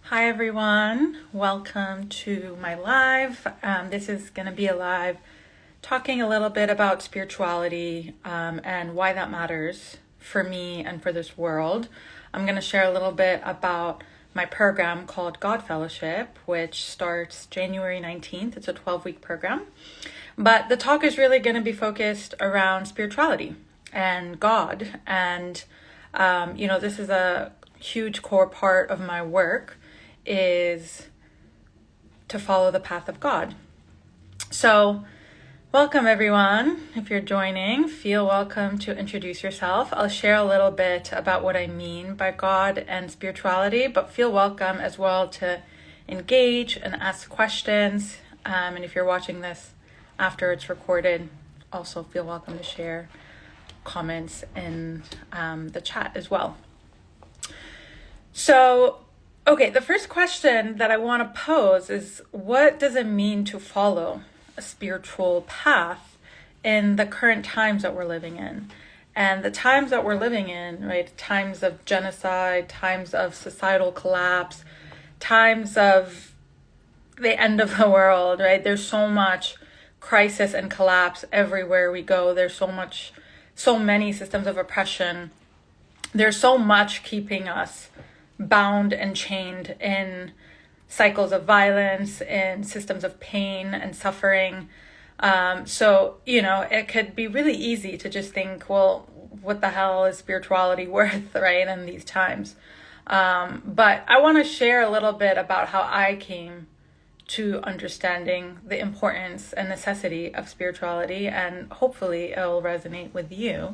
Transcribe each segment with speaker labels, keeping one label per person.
Speaker 1: Hi everyone, welcome to my live. This is going to be a live talking a little bit about spirituality and why that matters for me and for this world. I'm going to share a little bit about my program called God Fellowship, which starts January 19th. It's a 12-week program. But the talk is really going to be focused around spirituality and God. And, this is a huge core part of my work is to follow the path of God. So welcome everyone. If you're joining, feel welcome to introduce yourself. I'll share a little bit about what I mean by God and spirituality, but feel welcome as well to engage and ask questions. And if you're watching this after it's recorded, also feel welcome to share comments in the chat as well. So okay, the first question that I want to pose is, what does it mean to follow a spiritual path in the current times that we're living in? And the times that we're living in, right, times of genocide, times of societal collapse, times of the end of the world, right? There's so much crisis and collapse everywhere we go. There's so many systems of oppression. There's so much keeping us bound and chained in cycles of violence, in systems of pain and suffering. So it could be really easy to just think, well, what the hell is spirituality worth, right, in these times? But I want to share a little bit about how I came to understanding the importance and necessity of spirituality, and hopefully it will resonate with you.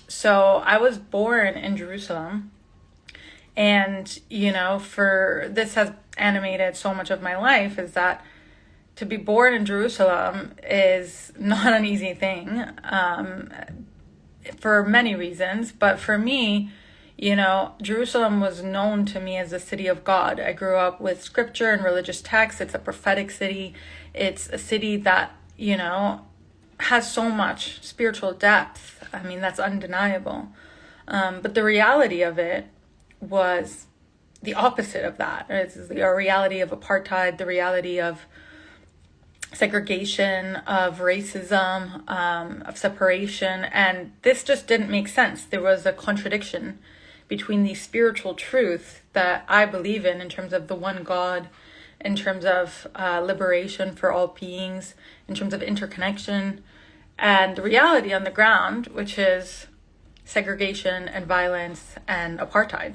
Speaker 1: So I was born in Jerusalem. And, for this has animated so much of my life, is that to be born in Jerusalem is not an easy thing for many reasons. But for me, Jerusalem was known to me as the city of God. I grew up with scripture and religious texts. It's a prophetic city. It's a city that, has so much spiritual depth. I mean, that's undeniable. But the reality of it was the opposite of that. It's the reality of apartheid, the reality of segregation, of racism, of separation. And this just didn't make sense. There was a contradiction between the spiritual truth that I believe in terms of the one God, in terms of liberation for all beings, in terms of interconnection, and the reality on the ground, which is segregation and violence and apartheid.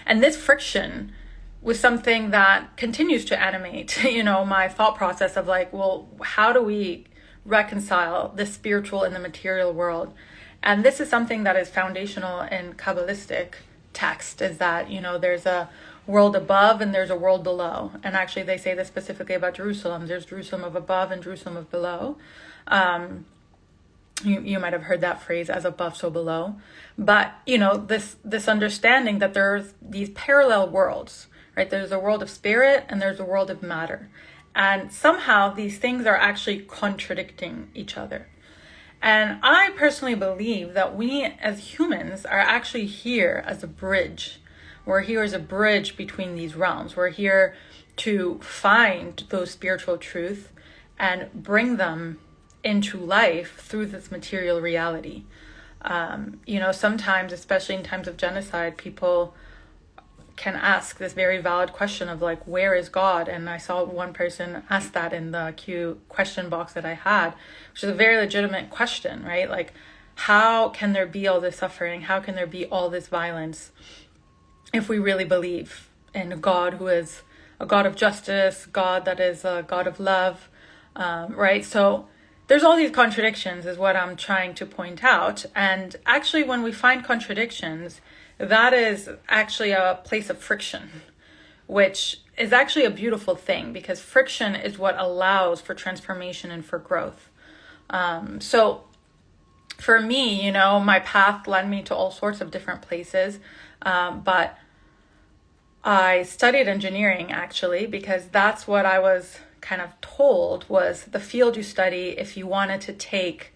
Speaker 1: And this friction was something that continues to animate, my thought process of like, well, how do we reconcile the spiritual and the material world? And this is something that is foundational in Kabbalistic text, is that, there's a world above and there's a world below. And actually they say this specifically about Jerusalem. There's Jerusalem of above and Jerusalem of below. You might have heard that phrase, as above, so below. But, this understanding that there's these parallel worlds, right? There's a world of spirit and there's a world of matter. And somehow these things are actually contradicting each other. And I personally believe that we as humans are actually here as a bridge. We're here as a bridge between these realms. We're here to find those spiritual truths and bring them into life through this material reality. Sometimes, especially in times of genocide, people can ask this very valid question of like, where is God? And I saw one person ask that in the question box that I had, which is a very legitimate question, right? Like, how can there be all this suffering? How can there be all this violence if we really believe in a God who is a God of justice, God that is a God of love, right? So there's all these contradictions is what I'm trying to point out. And actually, when we find contradictions, that is actually a place of friction, which is actually a beautiful thing, because friction is what allows for transformation and for growth. So for me, my path led me to all sorts of different places. But I studied engineering, actually, because that's what I was kind of told was the field you study if you wanted to take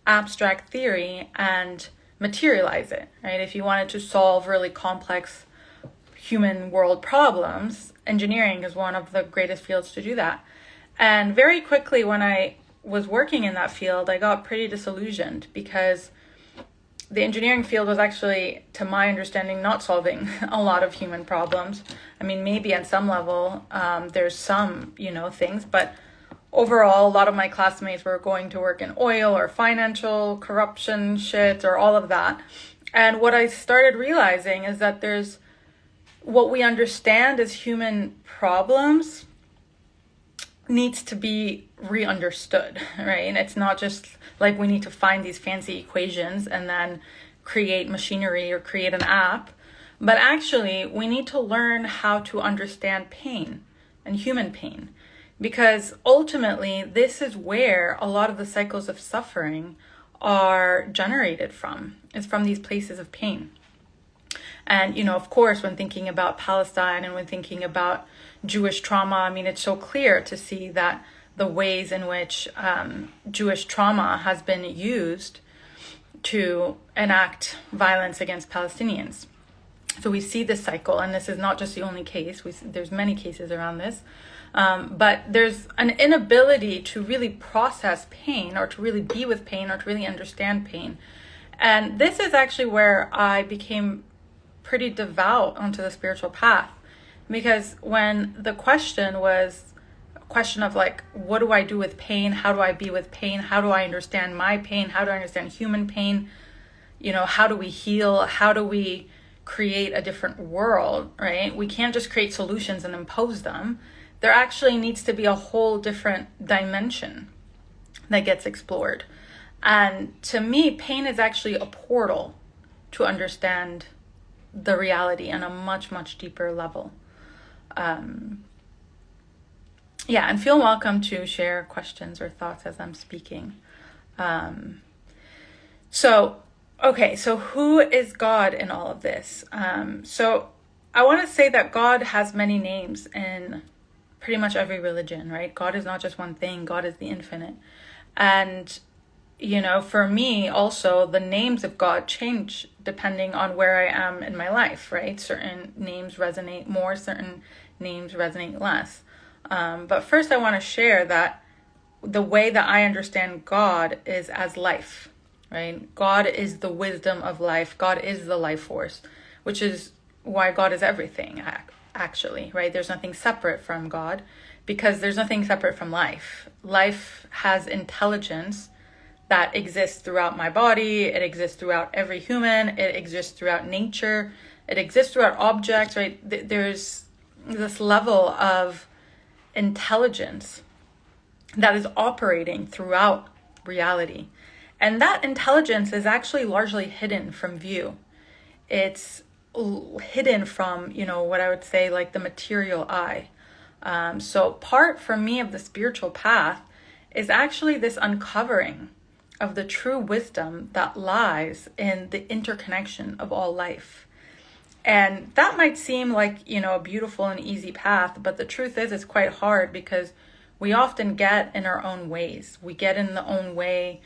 Speaker 1: abstract theory and materialize it, right? If you wanted to solve really complex human world problems, engineering is one of the greatest fields to do that. And very quickly, when I was working in that field, I got pretty disillusioned because the engineering field was actually, to my understanding, not solving a lot of human problems. I mean, maybe at some level, there's some, things, but overall, a lot of my classmates were going to work in oil or financial corruption shit or all of that. And what I started realizing is that there's what we understand as human problems needs to be re-understood, right? And it's not just like we need to find these fancy equations and then create machinery or create an app, but actually we need to learn how to understand pain and human pain, because ultimately this is where a lot of the cycles of suffering are generated from. It's from these places of pain. And, of course, when thinking about Palestine and when thinking about Jewish trauma, I mean, it's so clear to see that the ways in which Jewish trauma has been used to enact violence against Palestinians. So we see this cycle, and this is not just the only case. There's many cases around this. But there's an inability to really process pain or to really be with pain or to really understand pain. And this is actually where I became pretty devout onto the spiritual path, because when the question was a question of like, what do I do with pain? How do I be with pain? How do I understand my pain? How do I understand human pain? How do we heal? How do we create a different world, right? We can't just create solutions and impose them. There actually needs to be a whole different dimension that gets explored. And to me, pain is actually a portal to understand the reality on a much, much deeper level. And feel welcome to share questions or thoughts as I'm speaking. So who is God in all of this? So I want to say that God has many names in pretty much every religion, right? God is not just one thing. God is the infinite. And for me also, the names of God change depending on where I am in my life, right? Certain names resonate more, certain names resonate less. But first I want to share that the way that I understand God is as life, right? God is the wisdom of life. God is the life force, which is why God is everything, actually, right? There's nothing separate from God because there's nothing separate from life. Life has intelligence that exists throughout my body. It exists throughout every human. It exists throughout nature. It exists throughout objects, right? There's this level of intelligence that is operating throughout reality. And that intelligence is actually largely hidden from view. It's hidden from, what I would say like the material eye. So part for me of the spiritual path is actually this uncovering of the true wisdom that lies in the interconnection of all life. And that might seem like, a beautiful and easy path, but the truth is it's quite hard because we often get in our own ways. We get in the own way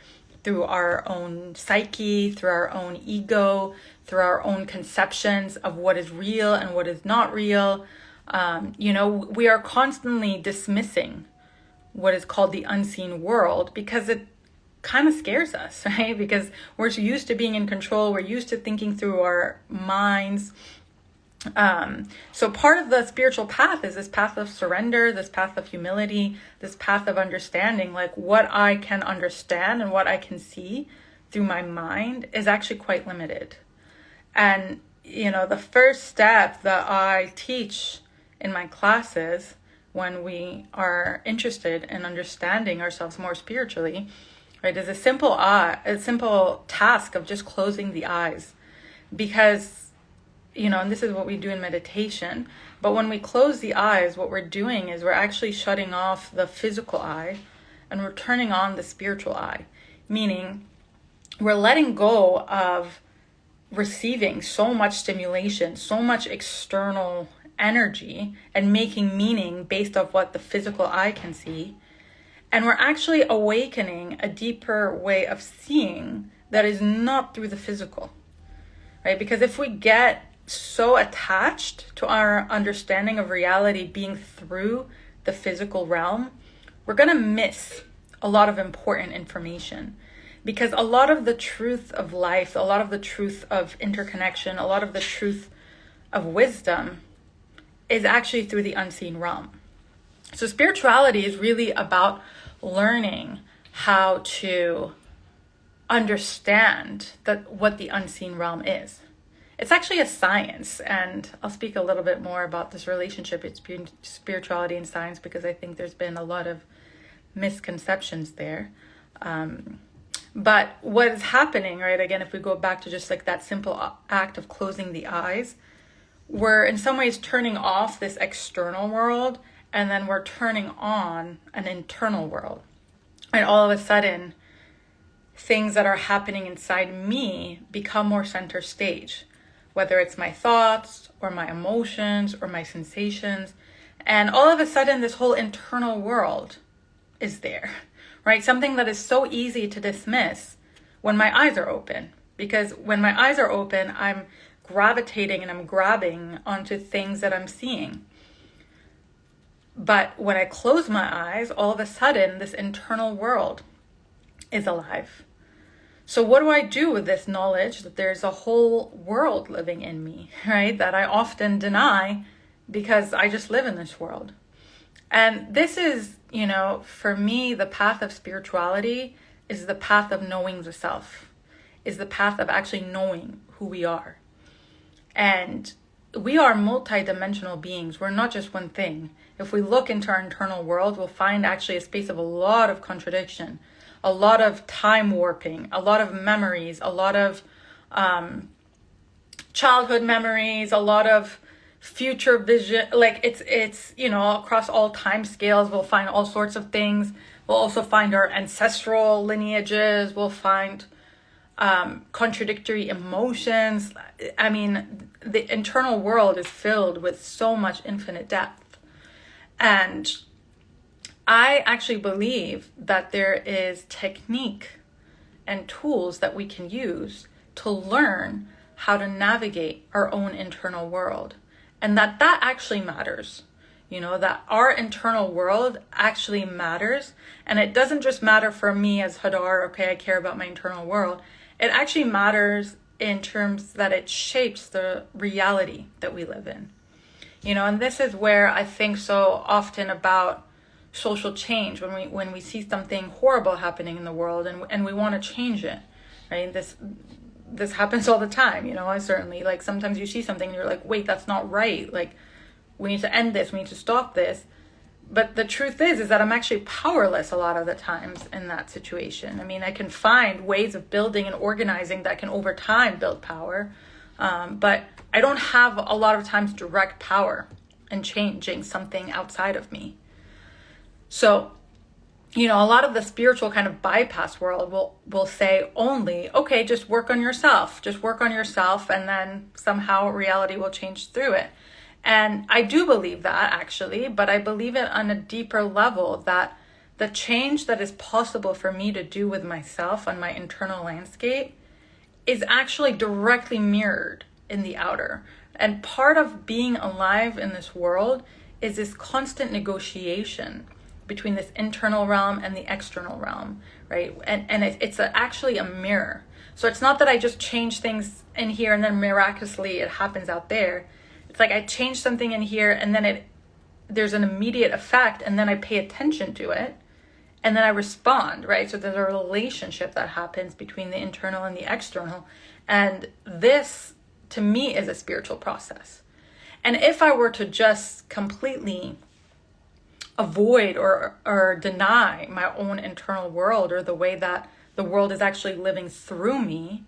Speaker 1: through our own psyche, through our own ego, through our own conceptions of what is real and what is not real. We are constantly dismissing what is called the unseen world because it kind of scares us, right? Because we're used to being in control. We're used to thinking through our minds. So part of the spiritual path is this path of surrender, this path of humility, this path of understanding, like what I can understand and what I can see through my mind is actually quite limited. And, the first step that I teach in my classes when we are interested in understanding ourselves more spiritually, right, is a simple task of just closing the eyes. Because, and this is what we do in meditation, but when we close the eyes, what we're doing is we're actually shutting off the physical eye and we're turning on the spiritual eye, meaning we're letting go of receiving so much stimulation, so much external energy and making meaning based off what the physical eye can see. And we're actually awakening a deeper way of seeing that is not through the physical, right? Because if we get so attached to our understanding of reality being through the physical realm, we're going to miss a lot of important information. Because a lot of the truth of life, a lot of the truth of interconnection, a lot of the truth of wisdom is actually through the unseen realm. So spirituality is really about learning how to understand what the unseen realm is. It's actually a science, and I'll speak a little bit more about this relationship between spirituality and science because I think there's been a lot of misconceptions there. But what is happening, right, again, if we go back to just like that simple act of closing the eyes, we're in some ways turning off this external world, and then we're turning on an internal world. And all of a sudden, things that are happening inside me become more center stage, whether it's my thoughts or my emotions or my sensations. And all of a sudden, this whole internal world is there, right? Something that is so easy to dismiss when my eyes are open. Because when my eyes are open, I'm gravitating and I'm grabbing onto things that I'm seeing. But when I close my eyes, all of a sudden, this internal world is alive. So what do I do with this knowledge that there's a whole world living in me, right? That I often deny because I just live in this world. And this is, for me, the path of spirituality is the path of knowing the self, is the path of actually knowing who we are. And we are multidimensional beings. We're not just one thing. If we look into our internal world, we'll find actually a space of a lot of contradiction, a lot of time warping, a lot of memories, a lot of childhood memories, a lot of future vision. Like it's across all time scales, we'll find all sorts of things. We'll also find our ancestral lineages. We'll find contradictory emotions. I mean, the internal world is filled with so much infinite depth. And I actually believe that there is technique and tools that we can use to learn how to navigate our own internal world. And that actually matters. That our internal world actually matters. And it doesn't just matter for me as Hadar, okay, I care about my internal world. It actually matters in terms that it shapes the reality that we live in. And this is where I think so often about social change, when we see something horrible happening in the world and we want to change it, right? This happens all the time, I certainly, like, sometimes you see something and you're like, wait, that's not right. Like, we need to end this. We need to stop this. But the truth is that I'm actually powerless a lot of the times in that situation. I mean, I can find ways of building and organizing that can over time build power. But I don't have a lot of times direct power in changing something outside of me. So, a lot of the spiritual kind of bypass world will say only, okay, just work on yourself. Just work on yourself, and then somehow reality will change through it. And I do believe that, actually, but I believe it on a deeper level, that the change that is possible for me to do with myself on my internal landscape is actually directly mirrored in the outer. And part of being alive in this world is this constant negotiation between this internal realm and the external realm, right? And it's actually a mirror. So it's not that I just change things in here and then miraculously it happens out there. It's like I change something in here and then there's an immediate effect, and then I pay attention to it and then I respond, right? So there's a relationship that happens between the internal and the external. And this, to me, is a spiritual process. And if I were to just completely avoid or deny my own internal world, or the way that the world is actually living through me,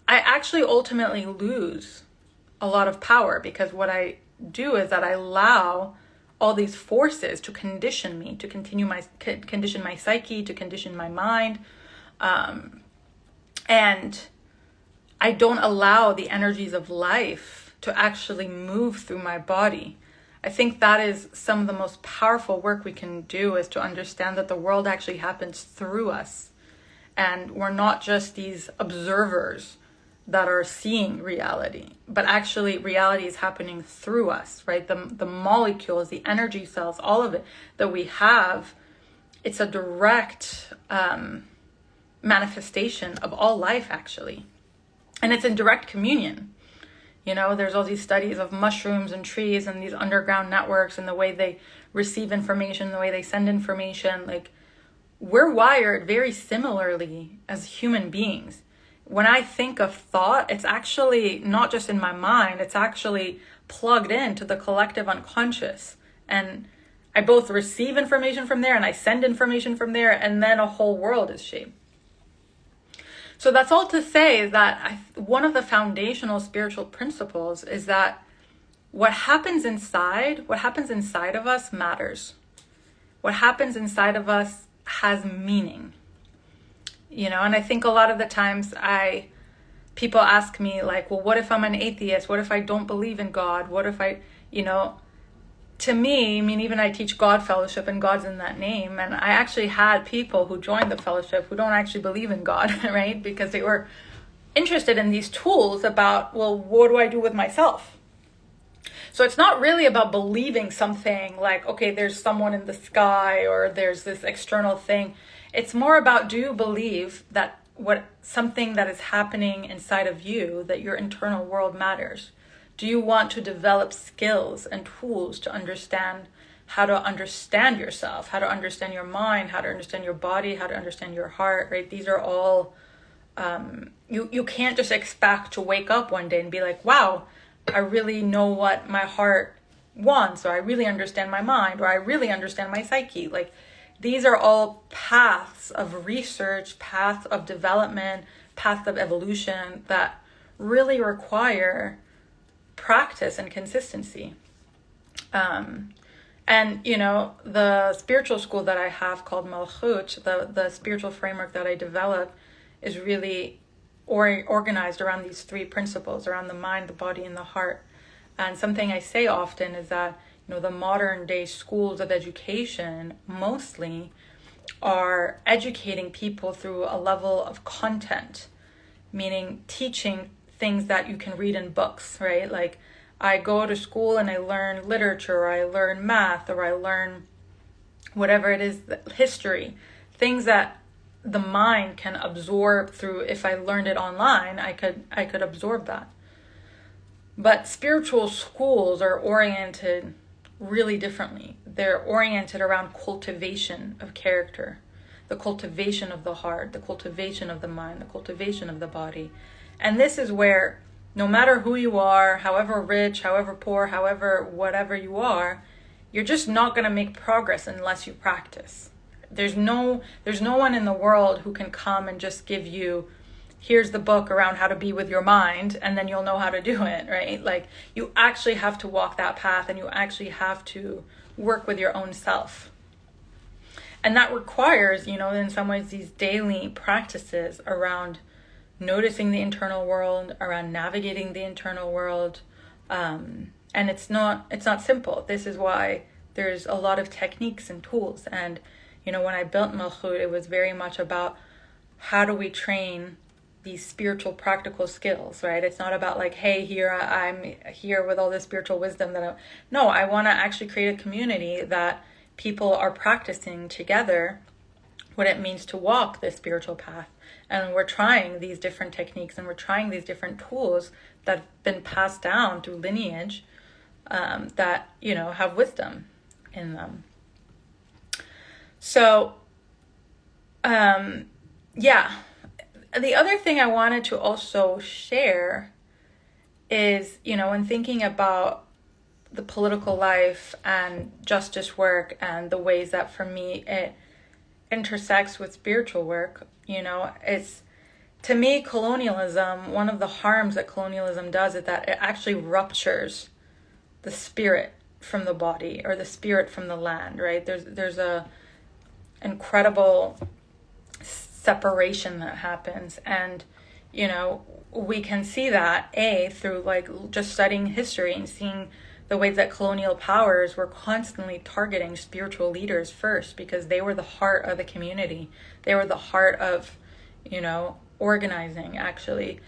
Speaker 1: I actually ultimately lose a lot of power, because what I do is that I allow all these forces to condition me, to condition my psyche, to condition my mind. And I don't allow the energies of life to actually move through my body. I think that is some of the most powerful work we can do, is to understand that the world actually happens through us. And we're not just these observers that are seeing reality, but actually reality is happening through us, right? The molecules, the energy cells, all of it that we have, it's a direct manifestation of all life, actually. And it's in direct communion. You know, there's all these studies of mushrooms and trees and these underground networks and the way they receive information, the way they send information. Like, we're wired very similarly as human beings. When I think of thought, it's actually not just in my mind, it's actually plugged into the collective unconscious. And I both receive information from there and I send information from there, and then a whole world is shaped. So that's all to say that one of the foundational spiritual principles is that what happens inside of us matters. What happens inside of us has meaning. You know, and I think a lot of the times people ask me like, well, what if I'm an atheist? What if I don't believe in God? What if to me, I mean, even I teach God Fellowship and God's in that name. And I actually had people who joined the fellowship who don't actually believe in God, right? Because they were interested in these tools about, well, what do I do with myself? So it's not really about believing something like, okay, there's someone in the sky or there's this external thing. It's more about, do you believe that something that is happening inside of you, that your internal world matters? Do you want to develop skills and tools to understand how to understand yourself, how to understand your mind, how to understand your body, how to understand your heart, right? These are all, you can't just expect to wake up one day and be like, wow, I really know what my heart wants, or I really understand my mind, or I really understand my psyche. Like, these are all paths of research, paths of development, paths of evolution that really require practice and consistency. And, you know, the spiritual school that I have called Malchut, the spiritual framework that I developed, is really organized around these three principles, around the mind, the body, and the heart. And something I say often is that, you know, the modern day schools of education mostly are educating people through a level of content, meaning teaching things that you can read in books, right? Like, I go to school and I learn literature, or I learn math, or I learn whatever it is, history, things that the mind can absorb through. If I learned it online, I could absorb that. But spiritual schools are oriented really differently. They're oriented around cultivation of character, the cultivation of the heart, the cultivation of the mind, the cultivation of the body. And this is where, no matter who you are, however rich, however poor, however whatever you are, you're just not going to make progress unless you practice. There's no one in the world who can come and just give you, here's the book around how to be with your mind, and then you'll know how to do it, right? Like, you actually have to walk that path, and you actually have to work with your own self. And that requires, you know, in some ways, these daily practices around noticing the internal world, around navigating the internal world. And it's not simple. This is why there's a lot of techniques and tools. And, you know, when I built Malchut, it was very much about how do we train these spiritual practical skills, right? It's not about like, hey, I'm here with all this spiritual wisdom no, I want to actually create a community that people are practicing together what it means to walk this spiritual path. And we're trying these different techniques, and we're trying these different tools that have been passed down through lineage, that, you know, have wisdom in them. So, yeah. The other thing I wanted to also share is, you know, in thinking about the political life and justice work and the ways that for me it intersects with spiritual work, you know, it's, to me, colonialism, one of the harms that colonialism does is that it actually ruptures the spirit from the body, or the spirit from the land, right? There's a incredible separation that happens. And, you know, we can see that through like just studying history and seeing the ways that colonial powers were constantly targeting spiritual leaders first, because they were the heart of the community. They were the heart of, you know, organizing, actually.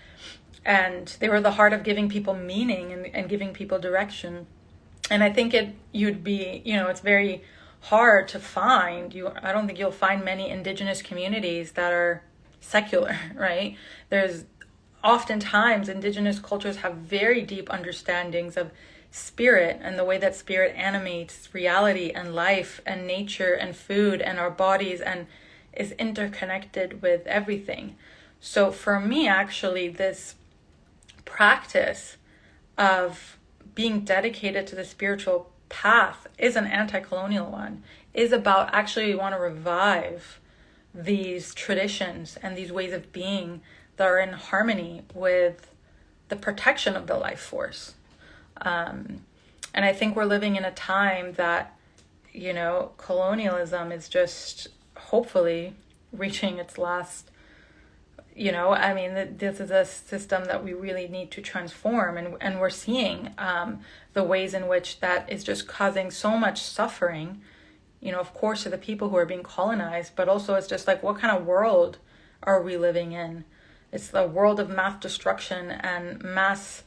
Speaker 1: and they were the heart of giving people meaning and giving people direction. And I think it's very hard to find. I don't think you'll find many indigenous communities that are secular, right? There's oftentimes indigenous cultures have very deep understandings of spirit and the way that spirit animates reality and life and nature and food and our bodies and is interconnected with everything. So for me, actually, this practice of being dedicated to the spiritual path is an anti-colonial one, is about actually we want to revive these traditions and these ways of being that are in harmony with the protection of the life force. And I think we're living in a time that, colonialism is just hopefully reaching its last, this is a system that we really need to transform. And we're seeing the ways in which that is just causing so much suffering, of course, to the people who are being colonized, but also it's just like, what kind of world are we living in? It's the world of mass destruction and mass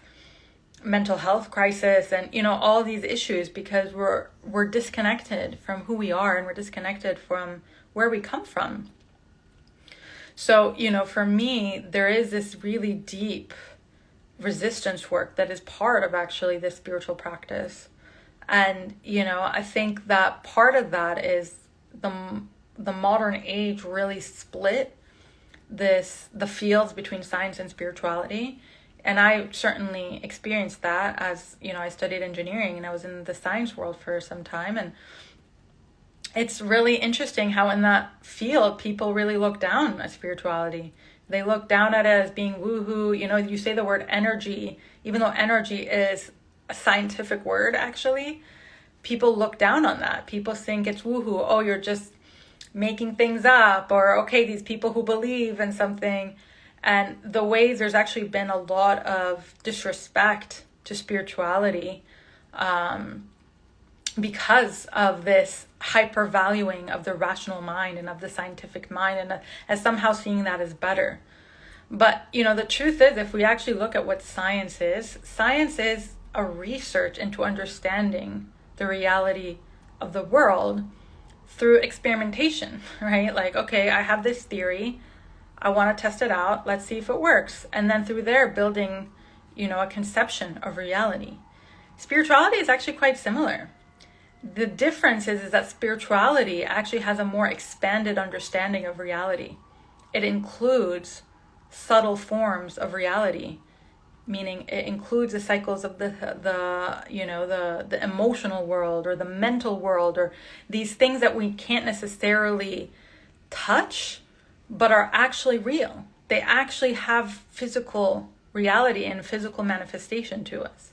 Speaker 1: mental health crisis and, all these issues, because we're disconnected from who we are and we're disconnected from where we come from. So, for me, there is this really deep resistance work that is part of actually this spiritual practice. And, I think that part of that is the modern age really split the fields between science and spirituality. And I certainly experienced that as, I studied engineering and I was in the science world for some time. And it's really interesting how in that field, people really look down at spirituality. They look down at it as being woohoo. You say the word energy, even though energy is a scientific word, actually, people look down on that. People think it's woohoo. Oh, you're just making things up, or okay, these people who believe in something. And the ways there's actually been a lot of disrespect to spirituality because of this hyper-valuing of the rational mind and of the scientific mind, and as somehow seeing that as better. But, the truth is, if we actually look at what science is a research into understanding the reality of the world through experimentation, right? Like, okay, I have this theory, I want to test it out, let's see if it works. And then through there, building, a conception of reality. Spirituality is actually quite similar. The difference is that spirituality actually has a more expanded understanding of reality. It includes subtle forms of reality, meaning it includes the cycles of the emotional world or the mental world, or these things that we can't necessarily touch but are actually real. They actually have physical reality and physical manifestation to us.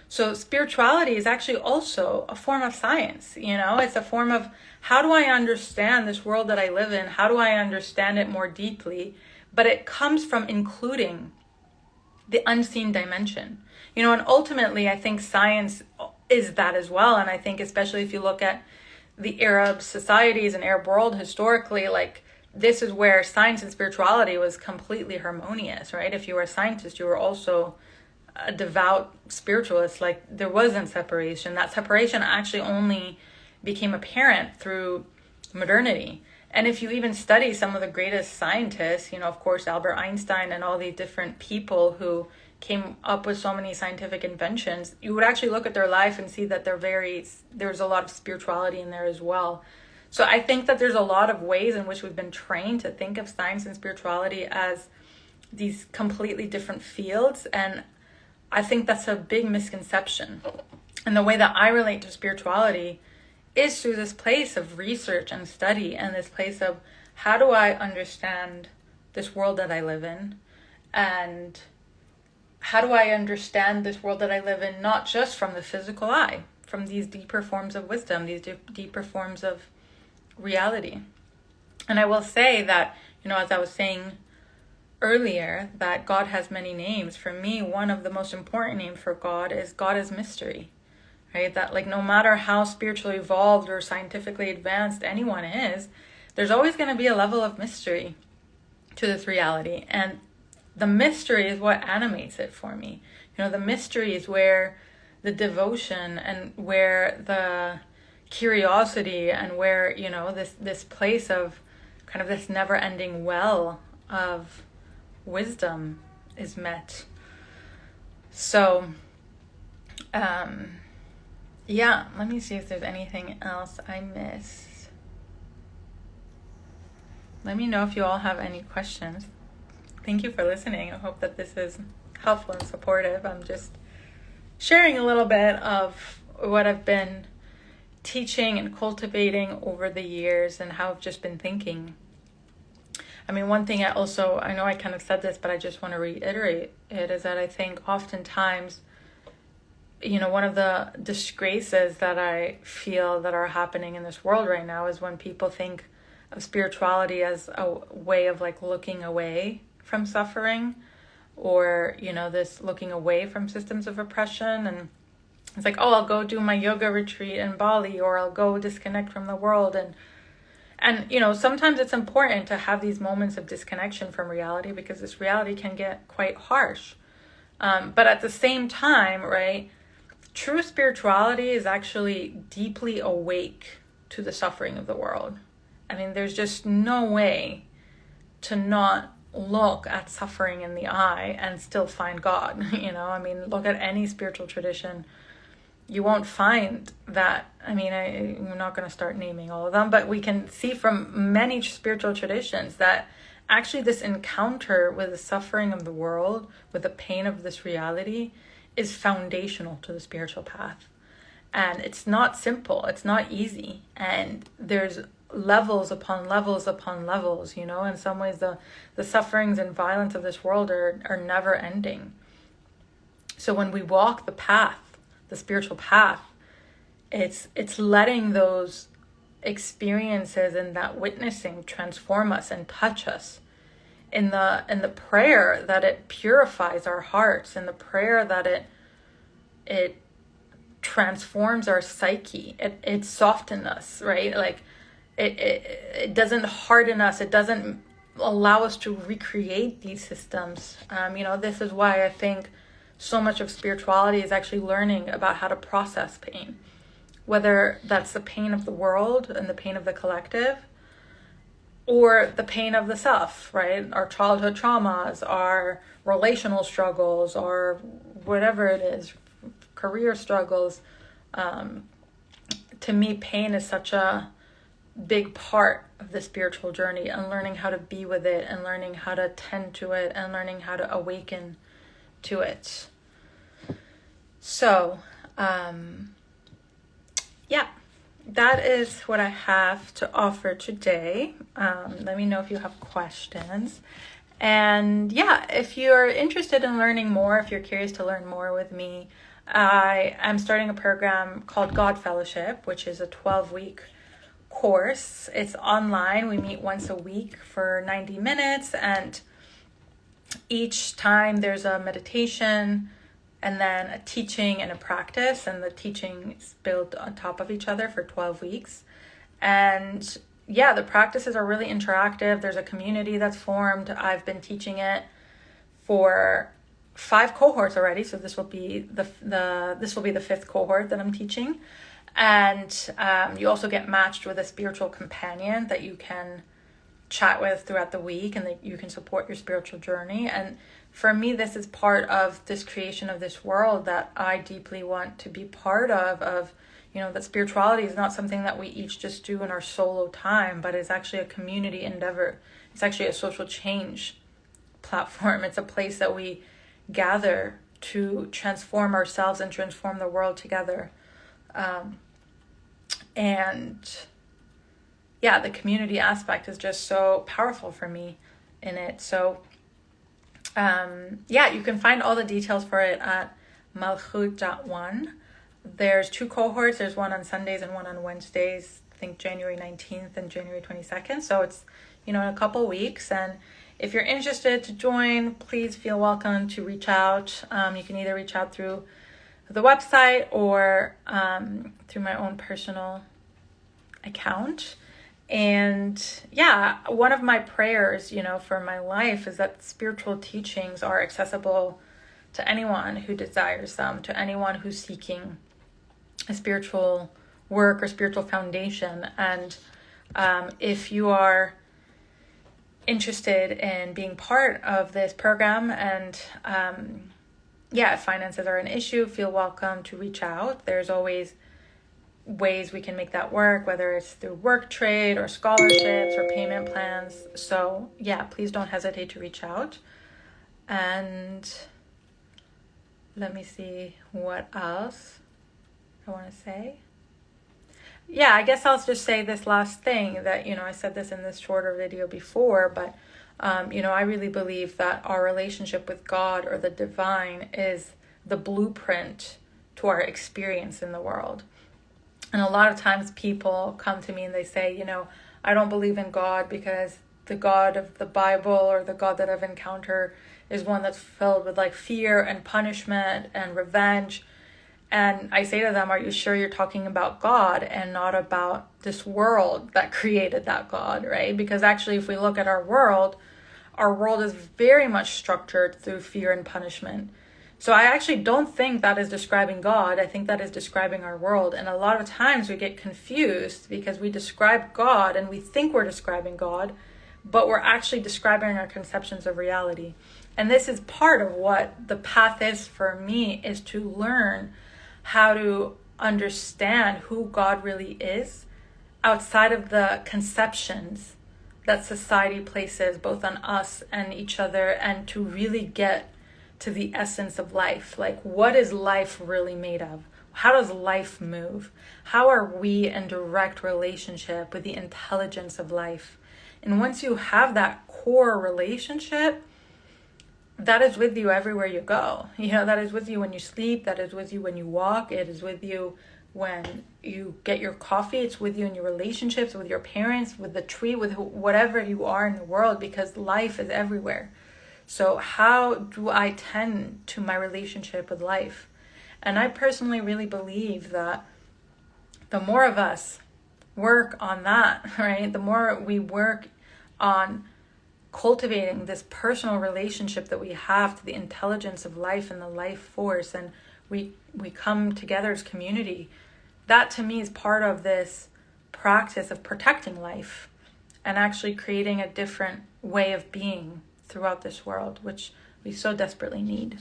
Speaker 1: So spirituality is actually also a form of science. It's a form of, how do I understand this world that I live in? How do I understand it more deeply? But it comes from including the unseen dimension. And ultimately, I think science is that as well. And I think especially if you look at the Arab societies and Arab world historically, like, this is where science and spirituality was completely harmonious, right? If you were a scientist, you were also a devout spiritualist. Like, there wasn't separation. That separation actually only became apparent through modernity. And if you even study some of the greatest scientists, of course, Albert Einstein and all these different people who came up with so many scientific inventions, you would actually look at their life and see that there's a lot of spirituality in there as well. So I think that there's a lot of ways in which we've been trained to think of science and spirituality as these completely different fields. And I think that's a big misconception. And the way that I relate to spirituality is through this place of research and study, and this place of, how do I understand this world that I live in? And how do I understand this world that I live in, not just from the physical eye, from these deeper forms of wisdom, these deeper forms of reality? And I will say that, as I was saying earlier, that God has many names. For me, one of the most important names for God is mystery, right? That, like, no matter how spiritually evolved or scientifically advanced anyone is, there's always going to be a level of mystery to this reality. And the mystery is what animates it for me. The mystery is where the devotion and where the curiosity and where, this place of kind of this never-ending well of wisdom is met. So, let me see if there's anything else I missed. Let me know if you all have any questions. Thank you for listening. I hope that this is helpful and supportive. I'm just sharing a little bit of what I've been teaching and cultivating over the years and how I've just been thinking. I mean, one thing I know I kind of said this, but I just want to reiterate it, is that I think oftentimes, one of the disgraces that I feel that are happening in this world right now is when people think of spirituality as a way of like looking away from suffering, or, this looking away from systems of oppression. And it's like, oh, I'll go do my yoga retreat in Bali, or I'll go disconnect from the world. And sometimes it's important to have these moments of disconnection from reality, because this reality can get quite harsh. But at the same time, right, true spirituality is actually deeply awake to the suffering of the world. I mean, there's just no way to not look at suffering in the eye and still find God. I mean, look at any spiritual tradition. You won't find that. I mean, I'm not going to start naming all of them, but we can see from many spiritual traditions that actually this encounter with the suffering of the world, with the pain of this reality, is foundational to the spiritual path. And it's not simple. It's not easy. And there's levels upon levels upon levels, in some ways the sufferings and violence of this world are never ending. So when we walk the path, the spiritual path, it's letting those experiences and that witnessing transform us and touch us in the prayer that it purifies our hearts, in the prayer that it transforms our psyche, it softens us, right? Like it doesn't harden us, it doesn't allow us to recreate these systems. This is why I think so much of spirituality is actually learning about how to process pain, whether that's the pain of the world and the pain of the collective, or the pain of the self, right? Our childhood traumas, our relational struggles, or whatever it is, career struggles. To me, pain is such a big part of the spiritual journey, and learning how to be with it, and learning how to tend to it, and learning how to awaken to it. So, that is what I have to offer today. Let me know if you have questions. And if you're interested in learning more, if you're curious to learn more with me, I am starting a program called God Fellowship, which is a 12-week course. It's online. We meet once a week for 90 minutes, and each time there's a meditation and then a teaching and a practice, and the teaching is built on top of each other for 12 weeks. And the practices are really interactive. There's a community that's formed. I've been teaching it for 5 cohorts already, so this will be the 5th cohort that I'm teaching. And you also get matched with a spiritual companion that you can chat with throughout the week, and that you can support your spiritual journey. And for me, this is part of this creation of this world that I deeply want to be part of, that spirituality is not something that we each just do in our solo time, but it's actually a community endeavor. It's actually a social change platform. It's a place that we gather to transform ourselves and transform the world together. The community aspect is just so powerful for me in it. So, you can find all the details for it at malchut.one. There's 2 cohorts. There's one on Sundays and one on Wednesdays, I think January 19th and January 22nd. So it's, in a couple weeks. And if you're interested to join, please feel welcome to reach out. You can either reach out through the website or through my own personal account. And yeah, one of my prayers, for my life is that spiritual teachings are accessible to anyone who desires them, to anyone who's seeking a spiritual work or spiritual foundation. And if you are interested in being part of this program and if finances are an issue, feel welcome to reach out. There's always ways we can make that work, whether it's through work trade or scholarships or payment plans. So please don't hesitate to reach out. And let me see what else I want to say. I guess I'll just say this last thing that, I said this in this shorter video before, but I really believe that our relationship with God or the divine is the blueprint to our experience in the world. And a lot of times people come to me and they say, I don't believe in God because the God of the Bible or the God that I've encountered is one that's filled with like fear and punishment and revenge. And I say to them, are you sure you're talking about God and not about this world that created that God, right? Because actually, if we look at our world is very much structured through fear and punishment. So I actually don't think that is describing God. I think that is describing our world. And a lot of times we get confused because we describe God and we think we're describing God, but we're actually describing our conceptions of reality. And this is part of what the path is for me, is to learn how to understand who God really is outside of the conceptions that society places both on us and each other, and to really get to the essence of life. Like, what is life really made of? How does life move? How are we in direct relationship with the intelligence of life? And once you have that core relationship, that is with you everywhere you go. That is with you when you sleep. That is with you when you walk. It is with you when you get your coffee. It's with you in your relationships, with your parents, with the tree, with whatever you are in the world, because life is everywhere. So how do I tend to my relationship with life? And I personally really believe that the more of us work on that, right? The more we work on cultivating this personal relationship that we have to the intelligence of life and the life force, and we come together as community, that to me is part of this practice of protecting life and actually creating a different way of being throughout this world, which we so desperately need.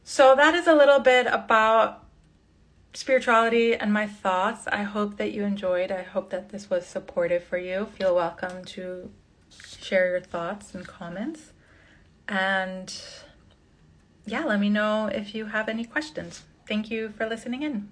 Speaker 1: So that is a little bit about spirituality and my thoughts. I hope that you enjoyed. I hope that this was supportive for you. Feel welcome to share your thoughts and comments. And let me know if you have any questions. Thank you for listening in.